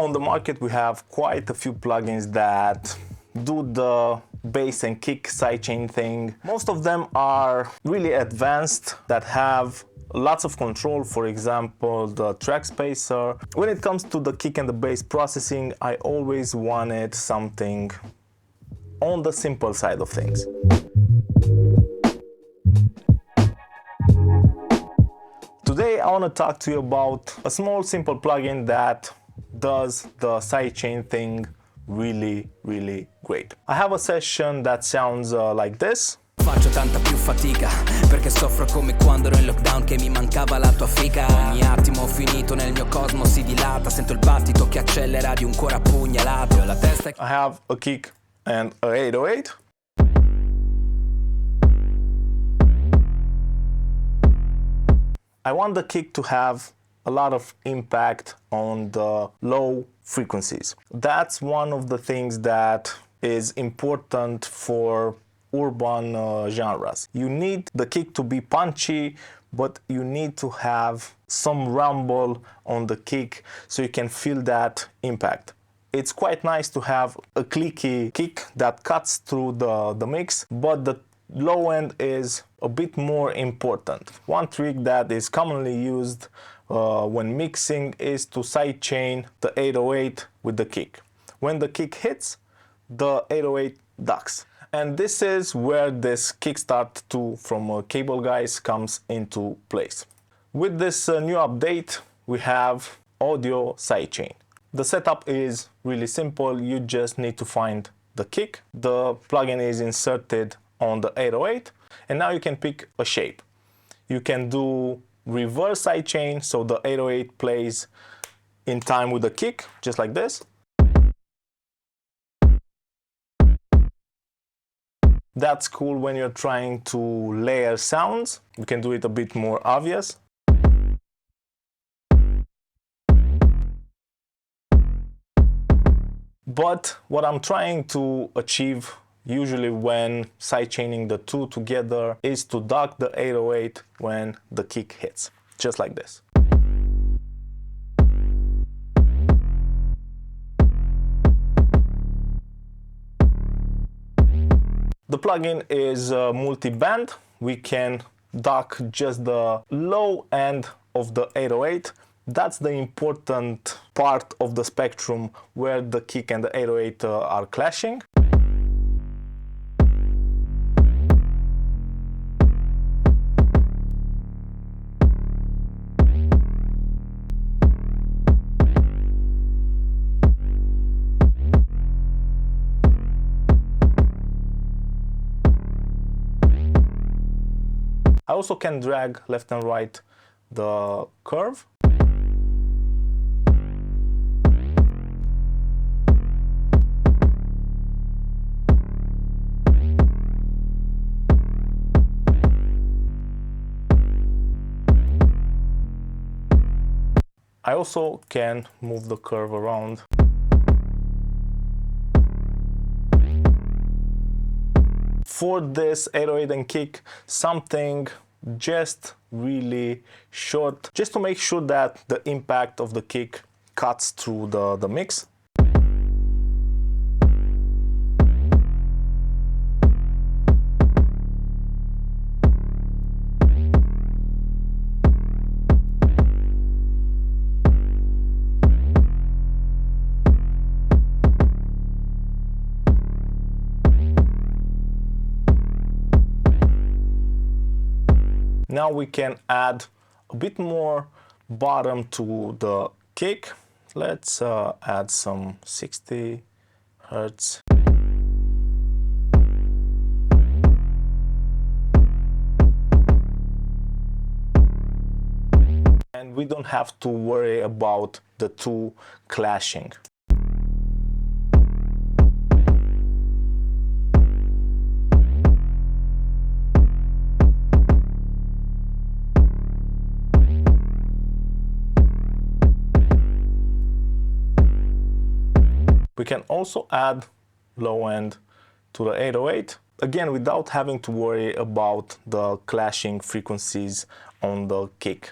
on the market we have quite a few plugins that do the bass and kick sidechain thing. Most of them are really advanced, that have lots of control, for example the track spacer. When it comes to the kick and the bass processing, I always wanted something on the simple side of things. Today I want to talk to you about a small simple plugin that does the sidechain thing really great. I have a session that sounds like this. Faccio tanta più fatica perché soffro come quando ero in lockdown che mi mancava la tua fica. Ogni attimo finito nel mio cosmo si dilata, sento il battito che accelera di un cuore appugnalato. La testa. I have a kick and a 808. I want the kick to have a lot of impact on the low frequencies. That's one of the things that is important for urban genres. You need the kick to be punchy, but you need to have some rumble on the kick so you can feel that impact. It's quite nice to have a clicky kick that cuts through the mix, but the low end is a bit more important. One trick that is commonly used when mixing is to sidechain the 808 with the kick. When the kick hits, the 808 ducks. And this is where this kickstart 2 from Cable Guys comes into place. With this new update, we have audio sidechain. The setup is really simple. You just need to find the kick. The plugin is inserted on the 808, and now you can pick a shape. You can do reverse sidechain, so the 808 plays in time with the kick, just like this. That's cool when you're trying to layer sounds. You can do it a bit more obvious. But what I'm trying to achieve usually when sidechaining the two together is to duck the 808 when the kick hits, just like this. The plugin is multi-band. We can duck just the low end of the 808. That's the important part of the spectrum where the kick and the 808 are clashing. I also can drag left and right the curve. I also can move the curve around. For this 808 and kick, something just really short, just to make sure that the impact of the kick cuts through the mix. Now we can add a bit more bottom to the kick. Let's add some 60 Hertz. And we don't have to worry about the two clashing. We can also add low end to the 808, again without having to worry about the clashing frequencies on the kick.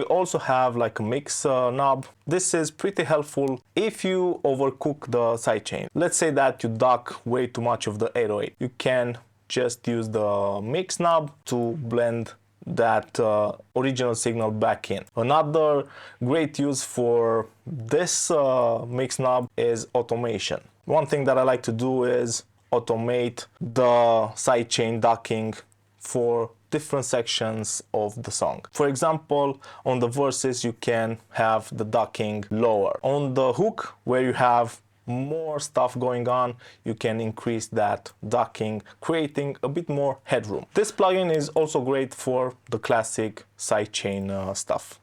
we also have like a mix knob. This is pretty helpful if you overcook the sidechain. Let's say that you duck way too much of the 808. You can just use the mix knob to blend that original signal back in. Another great use for this mix knob is automation. One thing that I like to do is automate the sidechain ducking for different sections of the song. For example, on the verses you can have the ducking lower. On the hook, where you have more stuff going on, you can increase that ducking, creating a bit more headroom. This plugin is also great for the classic sidechain stuff.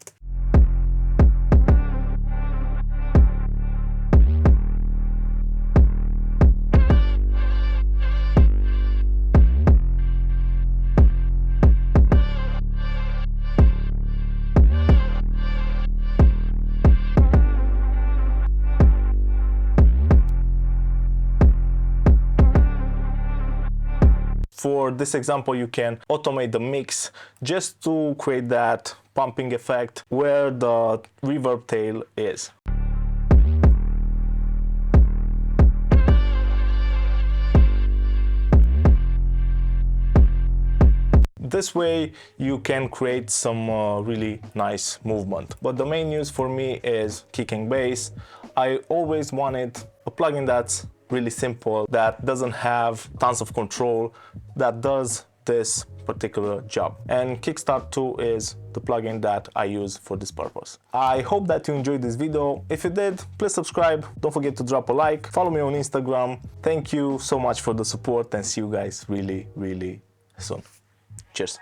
For this example, you can automate the mix just to create that pumping effect where the reverb tail is. This way you can create some really nice movement. But the main use for me is kick and bass. I always wanted a plugin that's really simple, that doesn't have tons of control, that does this particular job. And Kickstart 2 is the plugin that I use for this purpose. I hope that you enjoyed this video. If you did, please subscribe. Don't forget to drop a like. Follow me on Instagram. Thank you so much for the support and see you guys really, really soon. Cheers.